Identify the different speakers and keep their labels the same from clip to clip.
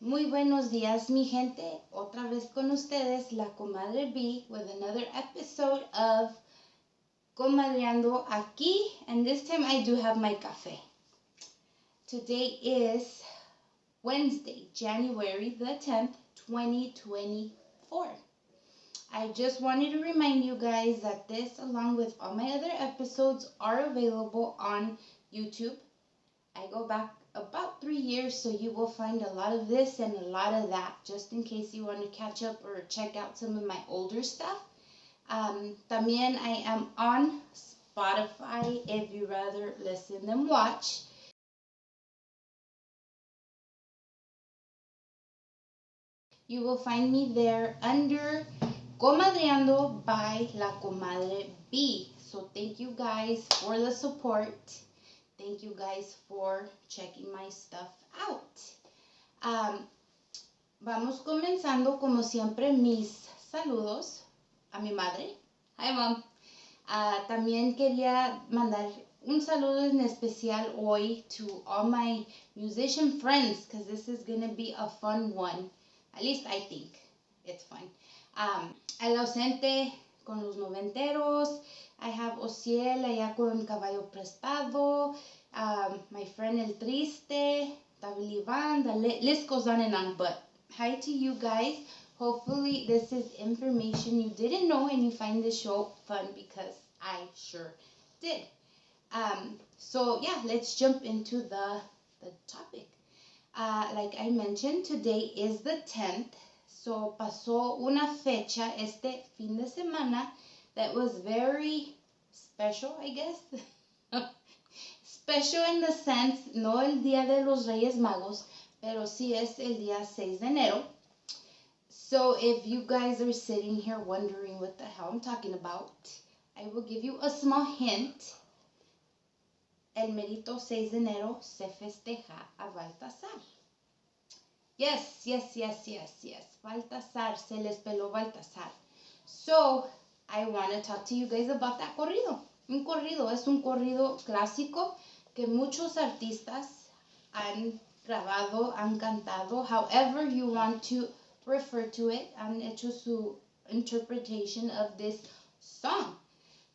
Speaker 1: Muy buenos días, mi gente. Otra vez con ustedes, la comadre B, with another episode of Comadreando aquí. And this time I do have my café. Today is Wednesday, January the 10th, 2024. I just wanted to remind you guys that this, along with all my other episodes, are available on YouTube. I go back about 3 years, so you will find a lot of this and a lot of that, just in case you want to catch up or check out some of my older stuff. También I am on Spotify if you rather listen than watch. You will find me there under Comadreando by La Comadre B. So thank you guys for the support. Thank you guys for checking my stuff out. Vamos comenzando como siempre mis saludos a mi madre. Hi mom. También quería mandar un saludo en especial hoy to all my musician friends, because this is going to be a fun one. At least I think it's fun. El ausente con los noventeros. I have Ociel allá con Caballo Prestado, my friend El Triste, Tabilivan, the list goes on and on. But hi to you guys. Hopefully this is information you didn't know and you find this show fun, because I sure did. So yeah, let's jump into the topic. Like I mentioned, today is the 10th. So pasó una fecha este fin de semana that was very special, I guess. Special in the sense, no el Día de los Reyes Magos, pero sí es el día 6 de enero. So if you guys are sitting here wondering what the hell I'm talking about, I will give you a small hint. El merito 6 de enero se festeja a Baltazar. Yes. Baltazar, se les peló Baltazar. So, I want to talk to you guys about that corrido. Un corrido es un corrido clásico que muchos artistas han grabado, han cantado, however you want to refer to it, han hecho su interpretation of this song.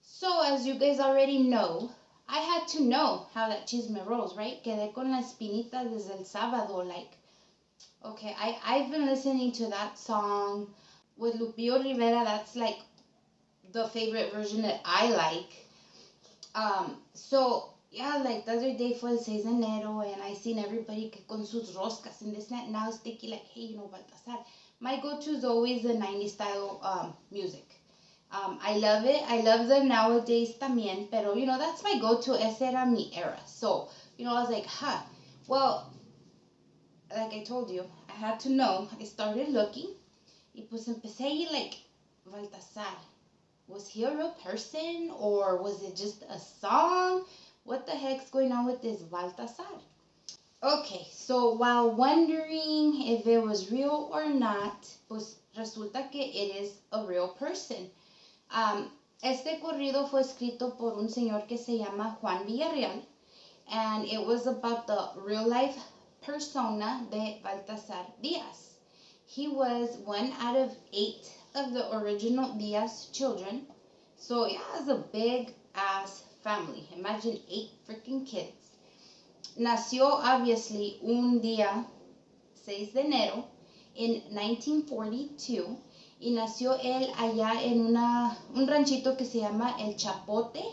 Speaker 1: So, as you guys already know, I had to know how that chisme rolls, right? Quedé con la espinita desde el sábado, like, okay, I've been listening to that song with Lupillo Rivera. That's like the favorite version that I like. So yeah, like the other day fue el 6 de enero and I seen everybody que con sus roscas and this and that. And I was thinking like, hey, you know, Baltazar, my go-to is always the 90s style music. I love it. I love the nowadays también, pero you know, that's my go-to. Ese era mi era. So, you know, I was like, well, like I told you, I had to know. I started looking. Y pues empecé a ir like, Baltazar, was he a real person or was it just a song? What the heck's going on with this Baltazar? Okay, so while wondering if it was real or not, pues resulta que it is a real person. Este corrido fue escrito por un señor que se llama Juan Villarreal, and it was about the real life persona de Baltazar Diaz. He was one out of 8 of the original Diaz children. So yeah, it's a big ass family. Imagine 8 freaking kids. Nació obviously un día 6 de enero in 1942 y nació él allá en un ranchito que se llama El Chapote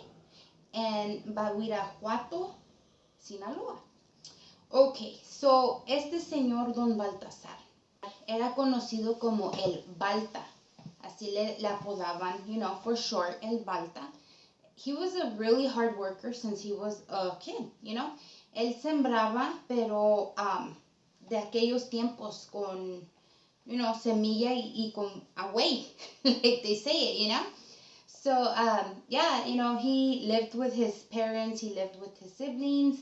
Speaker 1: en Badiraguato, Sinaloa. Okay, so este señor Don Baltazar era conocido como el Balta. Así le apodaban, you know, for short, el Balta. He was a really hard worker since he was a kid, you know. Él sembraba, pero de aquellos tiempos con, you know, semilla y con away, like they say it, you know. So, yeah, you know, he lived with his parents, he lived with his siblings.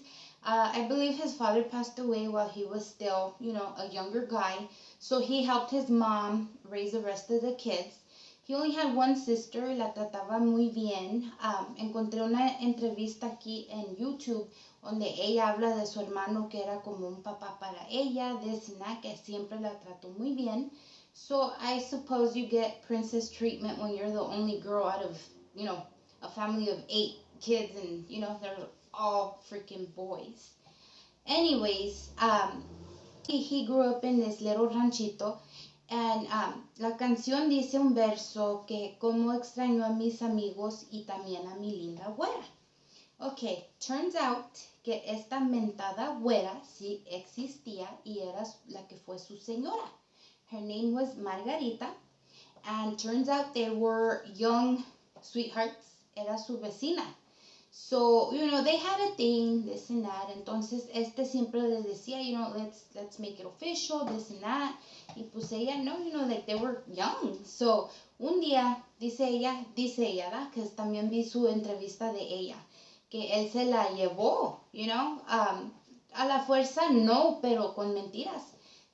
Speaker 1: I believe his father passed away while he was still, you know, a younger guy. So he helped his mom raise the rest of the kids. He only had one sister, la trataba muy bien. Encontré una entrevista aquí en YouTube donde ella habla de su hermano que era como un papá para ella, de Sina, que siempre la trató muy bien. So I suppose you get princess treatment when you're the only girl out of, a family of 8 kids and, they're all freaking boys. Anyways, he grew up in this little ranchito. And la canción dice un verso que como extrañó a mis amigos y también a mi linda güera. Okay, turns out que esta mentada güera sí existía y era la que fue su señora. Her name was Margarita, and turns out they were young sweethearts. Era su vecina. So, they had a thing, this and that. Entonces, siempre les decía, let's make it official, this and that. Y pues ella, no, like they were young. So, un día, dice ella, ¿verdad? Que también vi su entrevista de ella, que él se la llevó, a la fuerza no, pero con mentiras.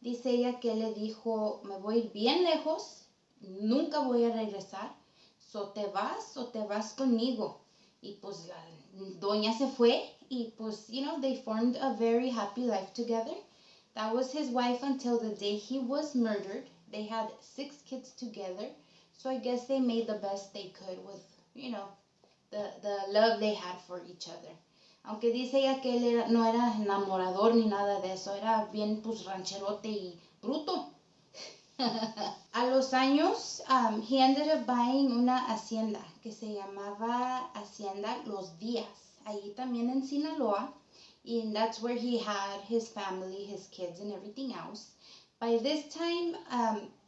Speaker 1: Dice ella que le dijo, me voy a ir bien lejos, nunca voy a regresar, so te vas conmigo. Y pues la doña se fue y pues, they formed a very happy life together. That was his wife until the day he was murdered. They had 6 kids together. So I guess they made the best they could with, the love they had for each other. Aunque dice ella que él no era enamorador ni nada de eso. Era bien pues rancherote y bruto. A los años, he ended up buying una hacienda que se llamaba Hacienda Los Diaz, allí también en Sinaloa, and that's where he had his family, his kids, and everything else. By this time,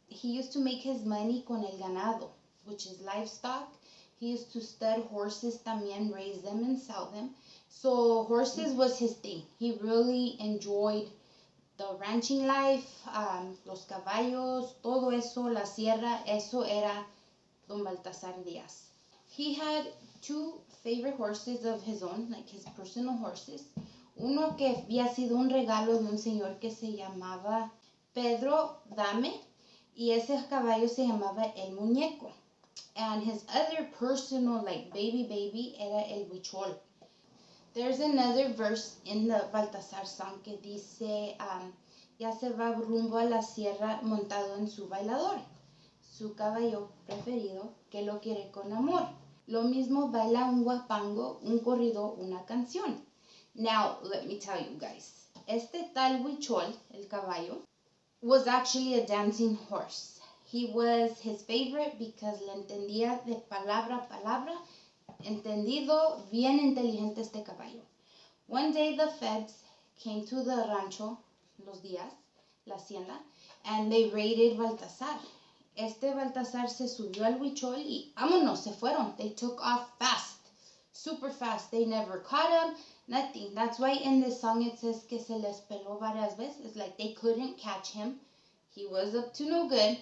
Speaker 1: he used to make his money con el ganado, which is livestock. He used to stud horses también, raise them and sell them. So horses was his thing. He really enjoyed the ranching life, los caballos, todo eso, la sierra, eso era Don Baltazar Diaz. He had 2 favorite horses of his own, like his personal horses. Uno que había sido un regalo de un señor que se llamaba Pedro Dame, y ese caballo se llamaba El Muñeco. And his other personal, like baby, era El Huichol. There's another verse in the Baltazar song que dice, ya se va rumbo a la sierra montado en su bailador, su caballo preferido que lo quiere con amor. Lo mismo baila un guapango, un corrido, una canción. Now, let me tell you guys, tal Huichol, el caballo, was actually a dancing horse. He was his favorite because le entendía de palabra a palabra. Entendido, bien inteligente este caballo. One day the feds came to the rancho, Los Díaz, la hacienda, and they raided Baltazar. Baltazar se subió al huichol y vámonos, se fueron. They took off fast, super fast. They never caught him, nothing. That's why in this song it says que se les peló varias veces. Like they couldn't catch him. He was up to no good,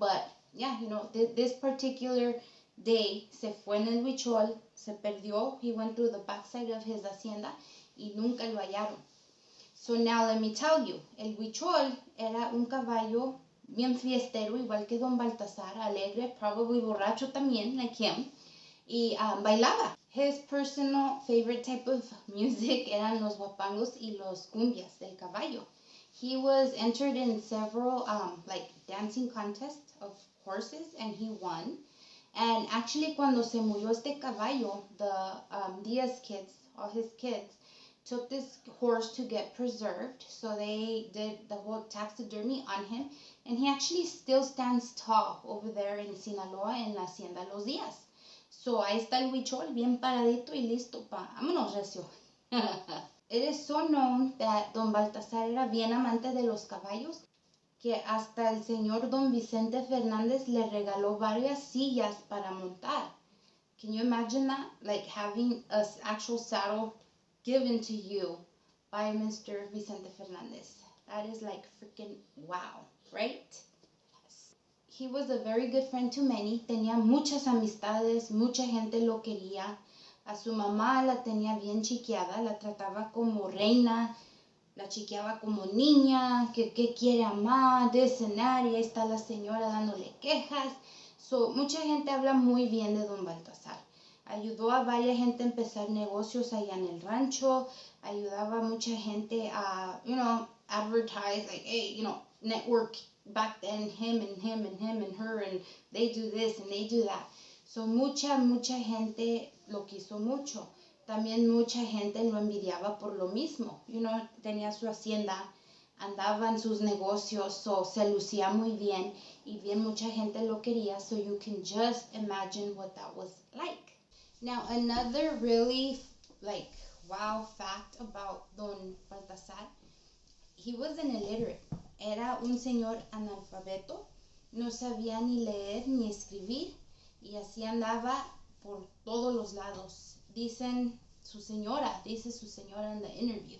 Speaker 1: but yeah, this particular day se fue en el huichol, se perdió. He went through the backside of his hacienda y nunca lo hallaron. So now let me tell you, el huichol era un caballo bien fiestero, igual que Don Baltazar, alegre, probably borracho también, like him, y bailaba. His personal favorite type of music eran los guapangos y los cumbias del caballo. He was entered in several dancing contests of horses and he won. And actually cuando se murió este caballo, the Diaz kids, all his kids, took this horse to get preserved. So they did the whole taxidermy on him. And he actually still stands tall over there in Sinaloa en la Hacienda Los Díaz. So ahí está el huichol bien paradito y listo vámonos recio. It is so known that Don Baltazar era bien amante de los caballos que hasta el señor Don Vicente Fernández le regaló varias sillas para montar. Can you imagine that? Like having an actual saddle given to you by Mr. Vicente Fernández. That is like freaking wow, right? Yes. He was a very good friend to many. Tenía muchas amistades, mucha gente lo quería. A su mamá la tenía bien chiqueada, la trataba como reina, la chiqueaba como niña, que quiere amar, de cenar, y ahí está la señora dándole quejas. So, mucha gente habla muy bien de don Baltazar. Ayudó a varias gente a empezar negocios allá en el rancho. Ayudaba a mucha gente a, advertise, like, hey, network back then, him and him and him and her, and they do this and they do that. So, mucha gente lo quiso mucho. También mucha gente lo envidiaba por lo mismo. Tenía su hacienda, andaba en sus negocios, so se lucía muy bien, y bien mucha gente lo quería, so you can just imagine what that was like. Now, another really, wow fact about Don Baltazar, he wasn't illiterate. Era un señor analfabeto, no sabía ni leer ni escribir, y así andaba por todos los lados. Dice su señora en the interview,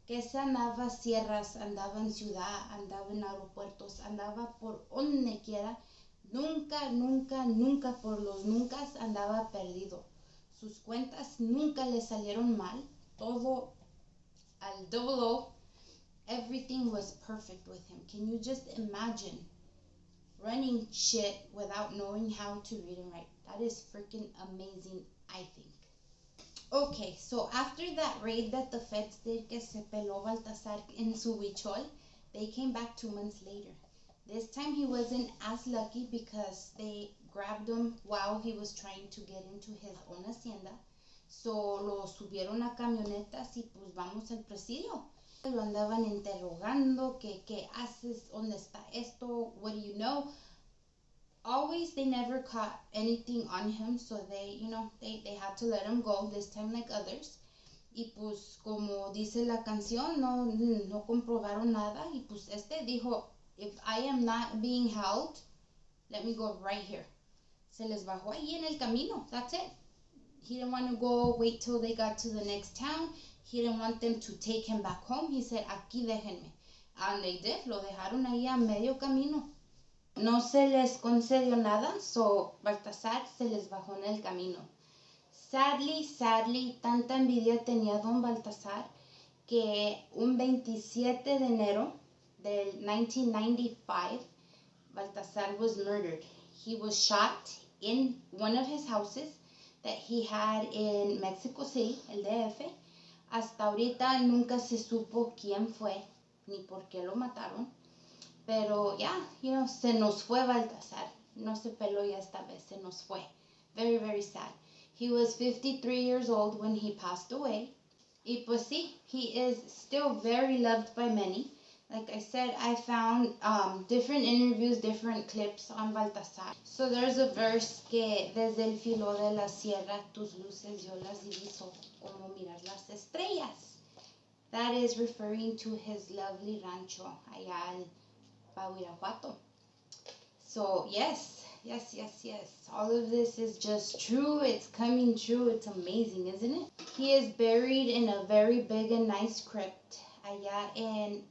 Speaker 1: que se andaba sierras, andaba en ciudad, andaba en aeropuertos, andaba por donde quiera. Nunca por los nunca andaba perdido. Sus cuentas nunca le salieron mal. Todo al double O. Everything was perfect with him. Can you just imagine running shit without knowing how to read and write? That is freaking amazing, I think. Okay, so after that raid that the feds did, que se peló Baltazar en su huichol, they came back 2 months later. This time he wasn't as lucky because they grabbed him while he was trying to get into his own hacienda. So lo subieron a camionetas y pues vamos al presidio. Lo andaban interrogando, que qué haces, dónde está esto, what do you know? Always, they never caught anything on him, so they had to let him go this time like others. Y pues como dice la canción, no comprobaron nada, y pues dijo, if I am not being held, let me go right here. Se les bajó ahí en el camino, that's it. He didn't want to go wait till they got to the next town. He didn't want them to take him back home. He said, aquí déjenme. And they did, lo dejaron ahí a medio camino. No se les concedió nada, so Baltazar se les bajó en el camino. Sadly, tanta envidia tenía don Baltazar que un 27 de enero del 1995, Baltazar was murdered. He was shot in one of his houses that he had in Mexico City, el DF. Hasta ahorita nunca se supo quién fue ni por qué lo mataron. Pero se nos fue Baltazar. No se peló ya esta vez, se nos fue. Very, very sad. He was 53 years old when he passed away. Y pues sí, he is still very loved by many. Like I said, I found different interviews, different clips on Baltazar. So there's a verse que desde el filo de la sierra tus luces yo las diviso como mirar las estrellas. That is referring to his lovely rancho allá en Guanajuato. So yes. All of this is just true. It's coming true. It's amazing, isn't it? He is buried in a very big and nice crypt allá en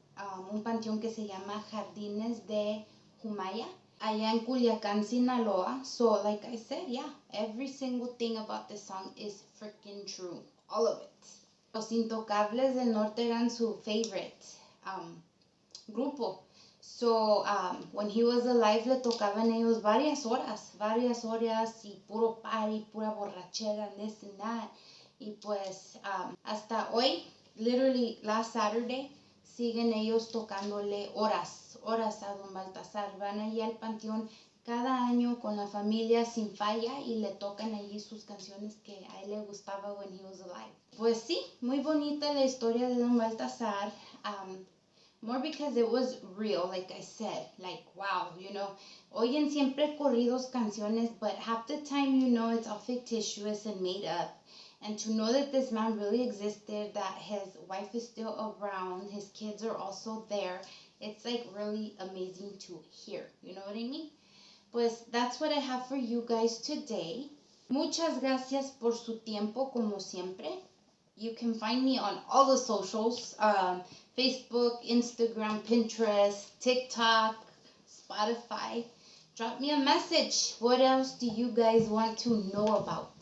Speaker 1: un panteón que se llama Jardines de Humaya, allá en Culiacán, Sinaloa. So like I said, every single thing about this song is freaking true. All of it. Los Intocables del Norte eran su favorite grupo. So when he was alive, le tocaban ellos varias horas, y puro party, pura borrachera, and this and that. Y pues hasta hoy, literally last Saturday, siguen ellos tocándole horas a don Baltazar. Van allí al panteón cada año con la familia sin falla y le tocan allí sus canciones que a él le gustaba when he was alive. Pues sí, muy bonita la historia de don Baltazar. More because it was real, like I said, like wow, oyen siempre corridos canciones, but half the time it's all fictitious and made up. And to know that this man really existed, that his wife is still around, his kids are also there, it's like really amazing to hear, you know what I mean? Pues that's what I have for you guys today. Muchas gracias por su tiempo, como siempre. You can find me on all the socials, Facebook, Instagram, Pinterest, TikTok, Spotify. Drop me a message. What else do you guys want to know about?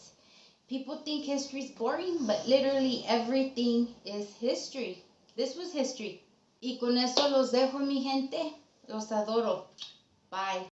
Speaker 1: People think history is boring, but literally everything is history. This was history. Y con eso los dejo, mi gente. Los adoro. Bye.